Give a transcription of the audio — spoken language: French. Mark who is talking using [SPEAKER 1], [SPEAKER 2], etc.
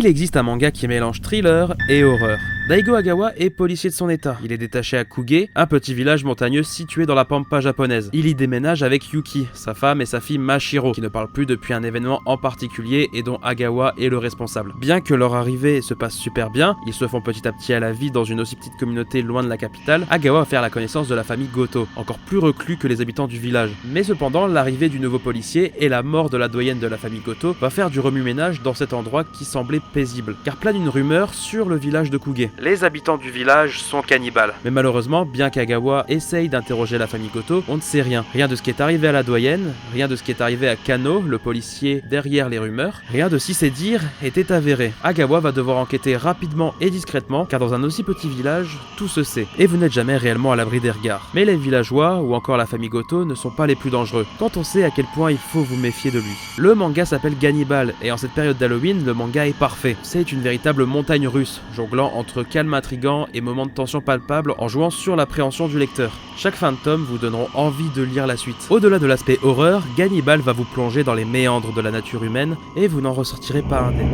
[SPEAKER 1] Il existe un manga qui mélange thriller et horreur. Daigo Agawa est policier de son état. Il est détaché à Kuge, un petit village montagneux situé dans la pampa japonaise. Il y déménage avec Yuki, sa femme et sa fille Mashiro, qui ne parlent plus depuis un événement en particulier et dont Agawa est le responsable. Bien que leur arrivée se passe super bien, ils se font petit à petit à la vie dans une aussi petite communauté loin de la capitale, Agawa va faire la connaissance de la famille Goto, encore plus reclus que les habitants du village. Mais cependant, l'arrivée du nouveau policier et la mort de la doyenne de la famille Goto va faire du remue-ménage dans cet endroit qui semblait paisible, car plane une rumeur sur le village de Kuge. Les habitants du village sont cannibales. Mais malheureusement, bien qu'Agawa essaye d'interroger la famille Goto, on ne sait rien. Rien de ce qui est arrivé à la doyenne, rien de ce qui est arrivé à Kano, le policier derrière les rumeurs, rien de si c'est dire était avéré. Agawa va devoir enquêter rapidement et discrètement, car dans un aussi petit village, tout se sait, et vous n'êtes jamais réellement à l'abri des regards. Mais les villageois, ou encore la famille Goto, ne sont pas les plus dangereux, quand on sait à quel point il faut vous méfier de lui. Le manga s'appelle Gannibal, et en cette période d'Halloween, le manga est parfait. C'est une véritable montagne russe, jonglant entre calme intrigant et moments de tension palpable en jouant sur l'appréhension du lecteur. Chaque fin de tome vous donneront envie de lire la suite. Au-delà de l'aspect horreur, Gannibal va vous plonger dans les méandres de la nature humaine, et vous n'en ressortirez pas indemne.